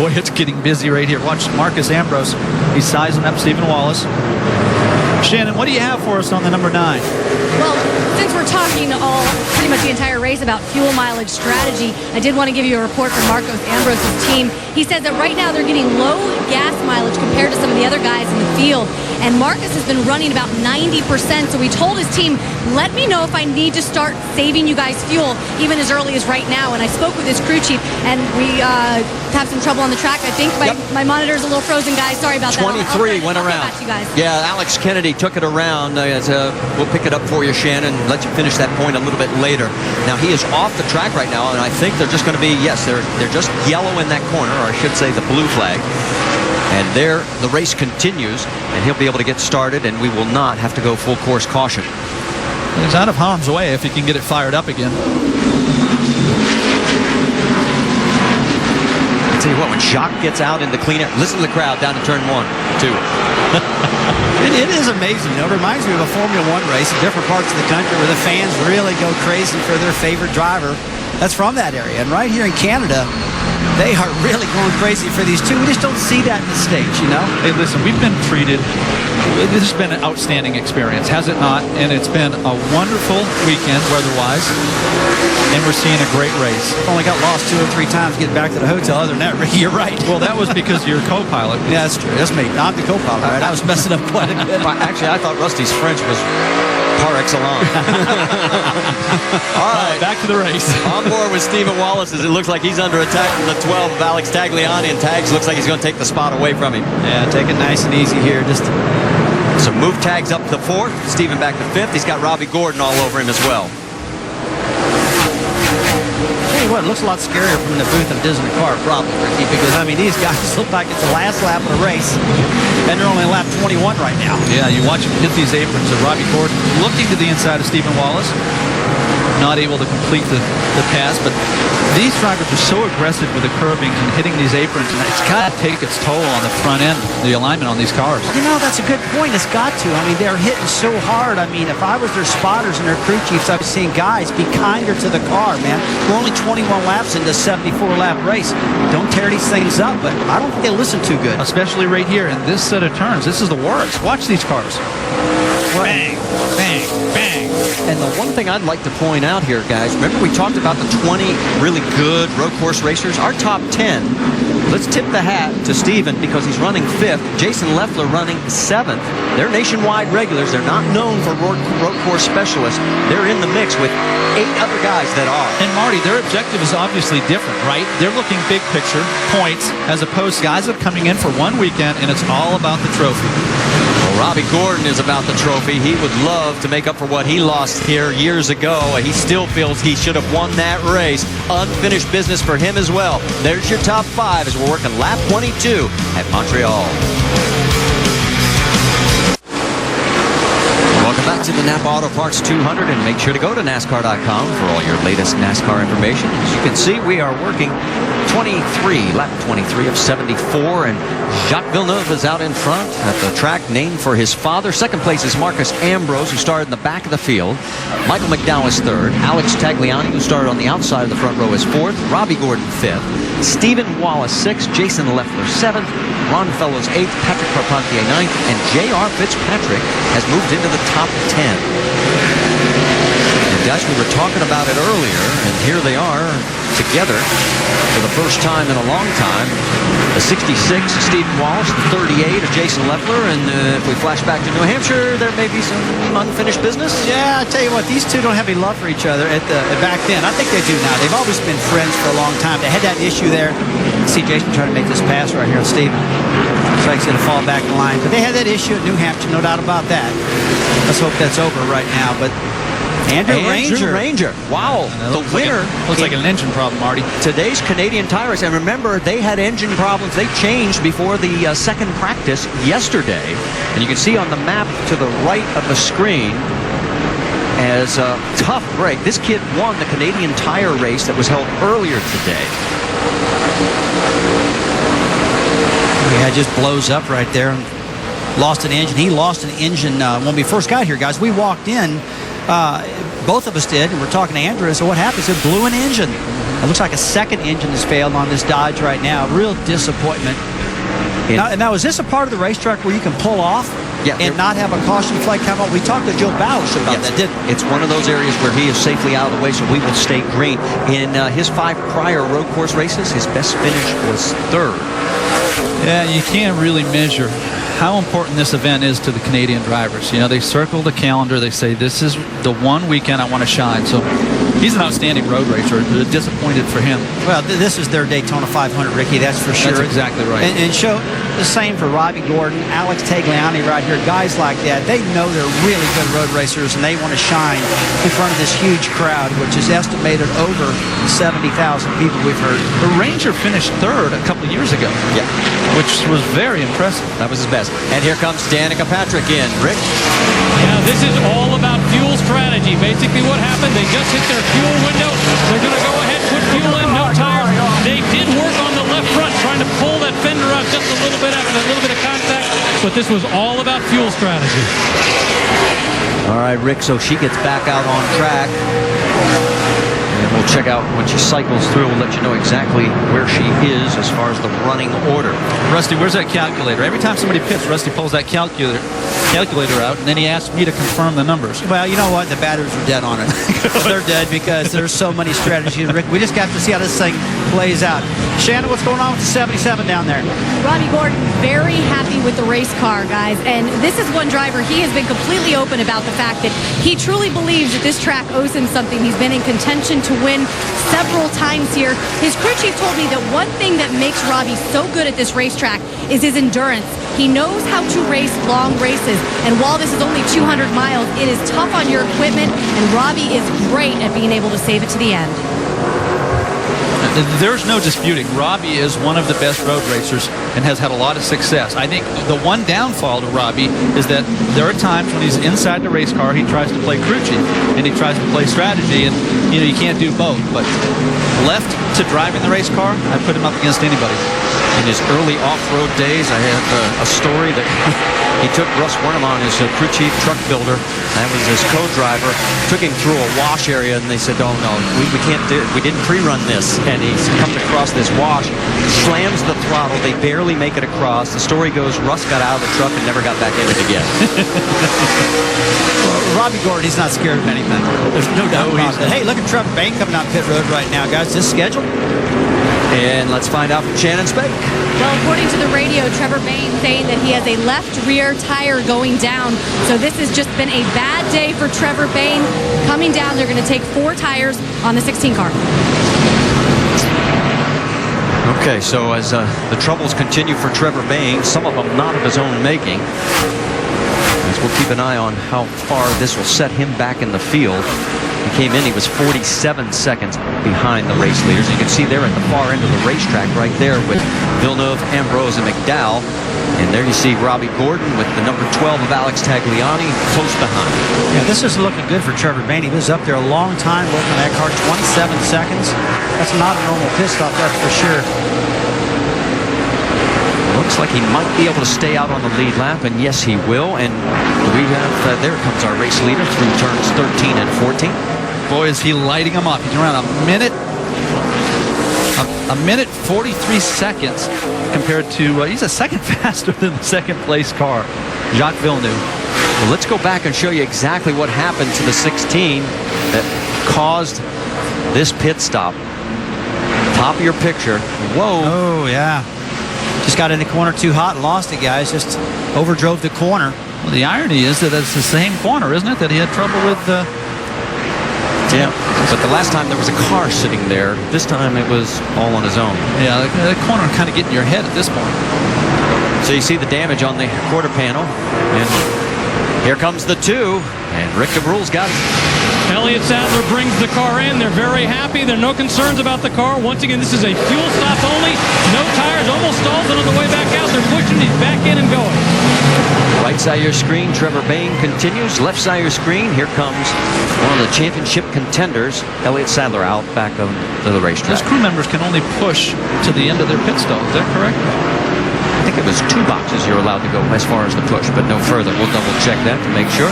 boy, it's getting busy right here. Watch Marcus Ambrose. He's sizing up Stephen Wallace. Shannon, what do you have for us on the number 9? Well, since we're talking pretty much the entire race about fuel mileage strategy, I did want to give you a report from Marcos Ambrose's team. He says that right now they're getting low gas mileage compared to some of the other guys in the field. And Marcus has been running about 90%. So he told his team, let me know if I need to start saving you guys fuel even as early as right now. And I spoke with his crew chief, and we have some trouble on the track. I think my monitor's a little frozen, guys. Sorry about that. 23 went around. You guys. Yeah, Alex Kennedy took it around. We'll pick it up for you, Shannon, and let you finish that point a little bit later. Now, he is off the track right now, and I think they're just going to be, yes, they're just yellow in that corner, or I should say the blue flag. And there, the race continues, and he'll be able to get started, and we will not have to go full course caution. He's out of harm's way if he can get it fired up again. I tell you what, when Jacques gets out in the clean air, listen to the crowd down to turn 1, 2. It is amazing. It reminds me of a Formula 1 race in different parts of the country where the fans really go crazy for their favorite driver. That's from that area. And right here in Canada, they are really going crazy for these two. We just don't see that in the States, you know? Hey, listen, we've been treated. This has been an outstanding experience, has it not? And it's been a wonderful weekend weather-wise, and we're seeing a great race. Only got lost 2 or 3 times getting back to the hotel. Other than that, Ricky, you're right. Well, that was because you're co-pilot. Yeah, that's true. That's me. I'm the co-pilot, right? I was messing up quite a bit. Actually, I thought Rusty's French was par excellence. All right. Back to the race. On board with Stephen Wallace as it looks like he's under attack from the 12 of Alex Tagliani, and Tags looks like he's going to take the spot away from him. Yeah, take it nice and easy here. Just some move Tags up to 4th, Stephen back to 5th. He's got Robbie Gordon all over him as well. Tell you what, it looks a lot scarier from the booth than it does in the car, probably, Ricky, because, I mean, these guys look like it's the last lap of the race, and they're only on lap 21 right now. Yeah, you watch him hit these aprons of Robbie Gordon, looking to the inside of Stephen Wallace. Not able to complete the pass, but these drivers are so aggressive with the curbing and hitting these aprons, and it's got to take its toll on the front end, the alignment on these cars. You know, that's a good point. It's got to. I mean, they're hitting so hard. I mean, if I was their spotters and their crew chiefs, I'd be seeing guys be kinder to the car, man. We're only 21 laps into a 74-lap race. Don't tear these things up, but I don't think they listen too good. Especially right here in this set of turns. This is the worst. Watch these cars. Bang, bang, bang. And the one thing I'd like to point out here, guys, remember we talked about the 20 really good road course racers? Our top 10, let's tip the hat to Steven because he's running 5th. Jason Leffler running 7th. They're nationwide regulars. They're not known for road course specialists. They're in the mix with 8 other guys that are. And Marty, their objective is obviously different, right? They're looking big picture, points, as opposed to guys that are coming in for one weekend, and it's all about the trophy. Well, Robbie Gordon is about the trophy. He would love to make up for what he lost here years ago. He still feels he should have won that race. Unfinished business for him as well. There's your top 5 as we're working lap 22 at Montreal. Welcome back to the Napa Autoparts 200, and make sure to go to NASCAR.com for all your latest NASCAR information. As you can see, we are working lap 23 of 74, and Jacques Villeneuve is out in front at the track named for his father. Second place is Marcus Ambrose, who started in the back of the field. Michael McDowell is 3rd. Alex Tagliani, who started on the outside of the front row, is 4th. Robbie Gordon 5th. Stephen Wallace 6th. Jason Leffler 7th. Ron Fellows 8th. Patrick Carpentier 9th. And J.R. Fitzpatrick has moved into the top 10. And guys, we were talking about it earlier, and here they are together for the first time in a long time. The 66 of Stephen Wallace, the 38 of Jason Leffler, and if we flash back to New Hampshire, there may be some unfinished business. Yeah, I tell you what, these two don't have any love for each other back then. I think they do now. They've always been friends for a long time. They had that issue there. See Jason trying to make this pass right here on Stephen. Looks like he's going to fall back in line. But they had that issue at New Hampshire, no doubt about that. Let's hope that's over right now. But Andrew Ranger. Wow. The winner. Looks like an engine problem, Marty. Today's Canadian Tire Race. And remember, they had engine problems. They changed before the second practice yesterday. And you can see on the map to the right of the screen as a tough break. This kid won the Canadian Tire Race that was held earlier today. Yeah, it just blows up right there. Lost an engine. He lost an engine when we first got here, guys. We walked in. both of us did, and we're talking to Andrew, so what happens? It blew an engine. It looks like a second engine has failed on this Dodge right now. Real disappointment. Now, is this a part of the racetrack where you can pull off and not have a caution flag come out? We talked to Joe Bowers about that, didn't we? It's one of those areas where he is safely out of the way, so we will stay green. In his 5 prior road course races, his best finish was 3rd. Yeah, you can't really measure how important this event is to the Canadian drivers. You know, they circle the calendar. They say, this is the one weekend I want to shine. So he's an outstanding road racer. Disappointed for him. Well, this is their Daytona 500, Ricky. That's for sure. That's exactly right. And show the same for Robbie Gordon, Alex Tagliani right here. Guys like that, they know they're really good road racers, and they want to shine in front of this huge crowd, which is estimated over 70,000 people we've heard. The Ranger finished 3rd a couple of years ago. Yeah. Which was very impressive. That was his best. And here comes Danica Patrick in. Rick? Yeah, this is all about fuel strategy. Basically what happened, they just hit their fuel window. They're going to go ahead, put fuel in, no tires. They did work on the left front, trying to pull that fender out just a little bit after a little bit of contact. But this was all about fuel strategy. All right, Rick, so she gets back out on track. And we'll check out when she cycles through. We'll let you know exactly where she is as far as the running order. Rusty, where's that calculator? Every time somebody pits, Rusty pulls that calculator out, and then he asks me to confirm the numbers. Well, you know what? The batteries are dead on it. They're dead because there's so many strategies, Rick. We just got to see how this thing plays out. Shannon, what's going on with the 77 down there? Robbie Gordon, very happy with the race car, guys. And this is one driver, he has been completely open about the fact that he truly believes that this track owes him something. He's been in contention to win several times here. His crew chief told me that one thing that makes Robbie so good at this racetrack is his endurance. He knows how to race long races. And while this is only 200 miles, it is tough on your equipment. And Robbie is great at being able to save it to the end. There's no disputing. Robbie is one of the best road racers and has had a lot of success. I think the one downfall to Robbie is that there are times when he's inside the race car, he tries to play crew chief and he tries to play strategy, and you can't do both. But left to driving the race car, I put him up against anybody. In his early off-road days, I had a story that he took Russ Wernemann, his crew chief truck builder. That was his co-driver. Took him through a wash area, and they said, "Oh no, we can't do it. We didn't pre-run this." And he's coming across this wash, slams the throttle. They barely make it across. The story goes, Russ got out of the truck and never got back in it again. Robbie Gordon, he's not scared of anything. There's no doubt about that. Hey, look at Trevor Bain coming down pit road right now, guys. This schedule. And let's find out from Shannon Spake. Well, according to the radio, Trevor Bain saying that he has a left rear tire going down. So this has just been a bad day for Trevor Bain. Coming down, they're going to take 4 tires on the 16 car. Okay, so as the troubles continue for Trevor Bain, some of them not of his own making, as we'll keep an eye on how far this will set him back in the field. He came in, he was 47 seconds behind the race leaders. You can see there at the far end of the racetrack right there with Villeneuve, Ambrose, and McDowell. And there you see Robbie Gordon with the number 12 of Alex Tagliani close behind. Yeah, this is looking good for Trevor Bain. He was up there a long time working on that car, 27 seconds. That's not a normal pit stop, that's for sure. Looks like he might be able to stay out on the lead lap, and yes, he will. And we have, there comes our race leader through turns 13 and 14. Boy, is he lighting them up. He's around a minute 43 seconds compared to, he's a second faster than the second place car, Jacques Villeneuve. Well, let's go back and show you exactly what happened to the 16 that caused this pit stop. Top of your picture. Whoa. Oh, yeah. Just got in the corner too hot and lost it, guys. Just overdrove the corner. Well, the irony is that it's the same corner, isn't it, that he had trouble with? Yeah, but the last time there was a car sitting there. This time it was all on his own. Yeah, the corner kind of getting your head at this point. So you see the damage on the quarter panel. And here comes the 2. And Rick DeBrule's got it. Elliott Sadler brings the car in. They're very happy. There are no concerns about the car. Once again, this is a fuel stop only. No tires, almost stalled, and on the way back out, they're pushing. He's back in and going. Right side of your screen, Trevor Bain continues. Left side of your screen, here comes one of the championship contenders, Elliott Sadler, out back of the racetrack. Those crew members can only push to the end of their pit stop. Is that correct? I think it was 2 boxes you're allowed to go as far as the push, but no further. We'll double check that to make sure.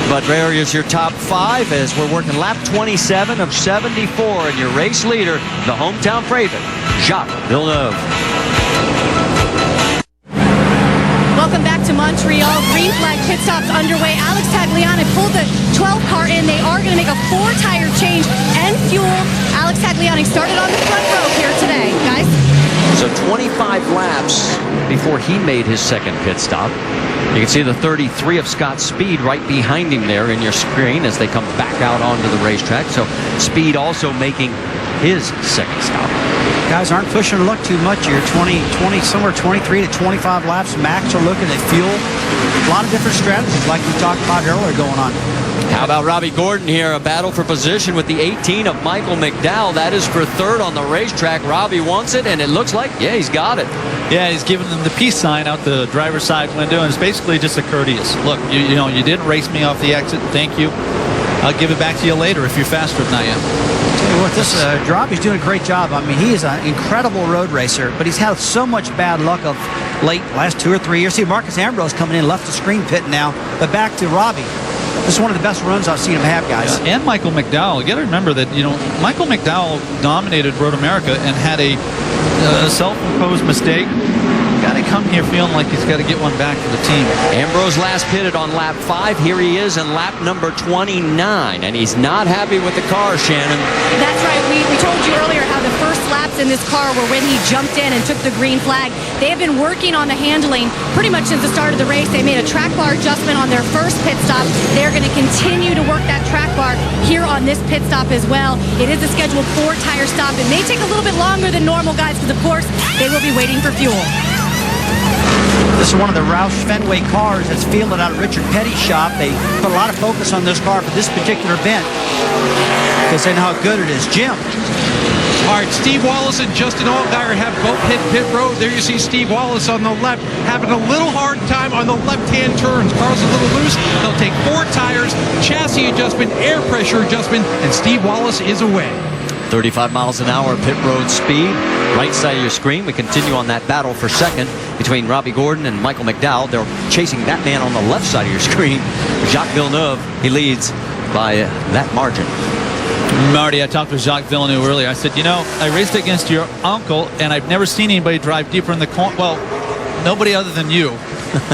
But there is your top 5 as we're working lap 27 of 74, and your race leader, the hometown favorite, Jacques Villeneuve. Welcome back to Montreal. Green flag pit stops underway. Alex Tagliani pulled the 12 car in. They are going to make a 4-tire change and fuel. Alex Tagliani started on the front row here today, guys. So 25 laps before he made his second pit stop. You can see the 33 of Scott Speed right behind him there in your screen as they come back out onto the racetrack. So Speed also making his second stop. Guys aren't pushing the luck too much here. 20, somewhere 23 to 25 laps max are looking at fuel. A lot of different strategies like we talked about earlier going on. How about Robbie Gordon here? A battle for position with the 18 of Michael McDowell. That is for third on the racetrack. Robbie wants it, and it looks like, yeah, he's got it. Yeah, he's giving them the peace sign out the driver's side window, and it's basically just a courteous. Look, you know, you didn't race me off the exit. Thank you. I'll give it back to you later if you're faster than I am. Tell you what, this Robbie's doing a great job. I mean, he is an incredible road racer, but he's had so much bad luck of late, last 2 or 3 years. See, Marcus Ambrose coming in, left the screen pit now, but back to Robbie. This is one of the best runs I've seen him have, guys. Yeah, and Michael McDowell. You got to remember that, you know, Michael McDowell dominated Road America and had a self-imposed mistake. Got to come here feeling like he's got to get one back for the team. Ambrose last pitted on lap 5. Here he is in lap number 29, and he's not happy with the car, Shannon. That's right. We told you earlier how the first laps in this car were when he jumped in and took the green flag. They have been working on the handling pretty much since the start of the race. They made a track bar adjustment on their first pit stop. They're going to continue to work that track bar here on this pit stop as well. It is a scheduled 4-tire stop. It may take a little bit longer than normal, guys, because, of course, they will be waiting for fuel. This is one of the Roush Fenway cars that's fielded out of Richard Petty's shop. They put a lot of focus on this car for this particular event because they know how good it is. Jim. All right, Steve Wallace and Justin Allgaier have both hit pit road. There you see Steve Wallace on the left having a little hard time on the left-hand turns. Car's a little loose. They'll take 4 tires, chassis adjustment, air pressure adjustment, and Steve Wallace is away. 35 miles an hour pit road speed. Right side of your screen, we continue on that battle for second between Robbie Gordon and Michael McDowell. They're chasing that man on the left side of your screen. Jacques Villeneuve, he leads by that margin. Marty, I talked to Jacques Villeneuve earlier. I said, you know, I raced against your uncle, and I've never seen anybody drive deeper in the corner. Well, nobody other than you.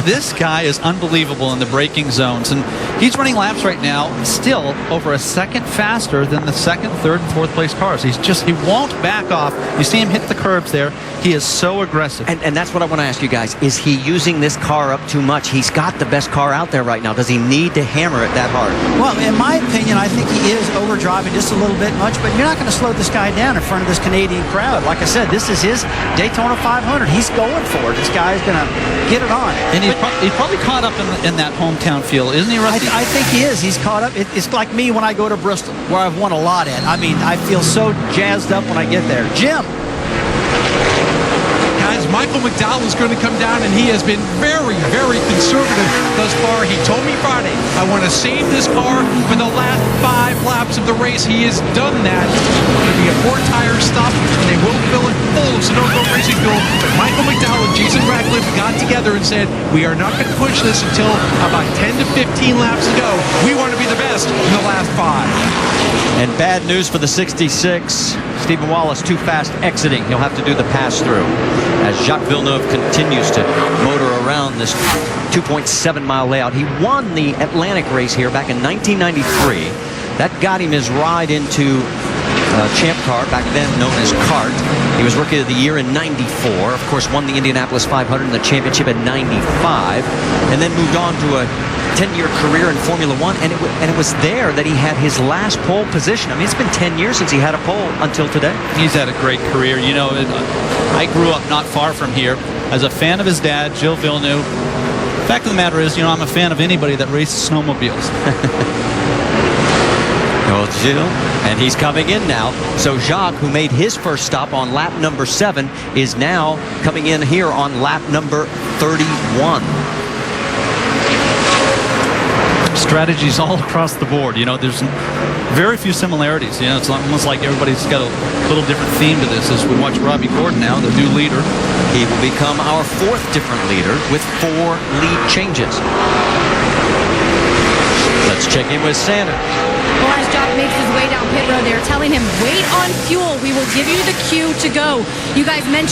This guy is unbelievable in the braking zones, and he's running laps right now still over a second faster than the second, third, and fourth place cars. He won't back off. You see him hit the curbs there. He is so aggressive. And that's what I want to ask you guys. Is he using this car up too much? He's got the best car out there right now. Does he need to hammer it that hard? Well, in my opinion, I think he is overdriving just a little bit much, but you're not going to slow this guy down in front of this Canadian crowd. Like I said, this is his Daytona 500. He's going for it. This guy's going to get it on. And he's probably caught up in that hometown feel, isn't he, Rusty? I think he is. He's caught up. It's like me when I go to Bristol, where I've won a lot at. I mean, I feel so jazzed up when I get there. Jim. Guys, Michael McDowell is going to come down, and he has been very, very conservative thus far. He told me Friday, I want to save this car for the last 5 laps of the race. He has done that. It's going to be a 4-tire stop, and they will fill it full of Sunoco racing fuel. But Michael McDowell and Jason Ratcliffe got together and said, we are not going to push this until about 10 to 15 laps to go. We want to be the best in the last 5. And bad news for the 66. Stephen Wallace too fast exiting. He'll have to do the pass-through as Jacques Villeneuve continues to motor around this 2.7-mile layout. He won the Atlantic race here back in 1993. That got him his ride into Champ Car, back then known as CART. He was Rookie of the Year in 94. Of course, won the Indianapolis 500 and the championship in 95. And then moved on to a 10-year career in Formula One. And it was there that he had his last pole position. I mean, it's been 10 years since he had a pole until today. He's had a great career. You know, I grew up not far from here as a fan of his dad, Gilles Villeneuve. The fact of the matter is, you know, I'm a fan of anybody that races snowmobiles. Well, Gilles, and he's coming in now. So Jacques, who made his first stop on lap number 7, is now coming in here on lap number 31. strategies all across the board. You know, there's very few similarities. You know, it's almost like everybody's got a little different theme to this as we watch Robbie Gordon now, the new leader. He will become our 4th different leader with 4 lead changes. Let's check in with Sanders. Well, as Jock makes his way down pit road, they're telling him, wait on fuel. We will give you the cue to go. You guys mentioned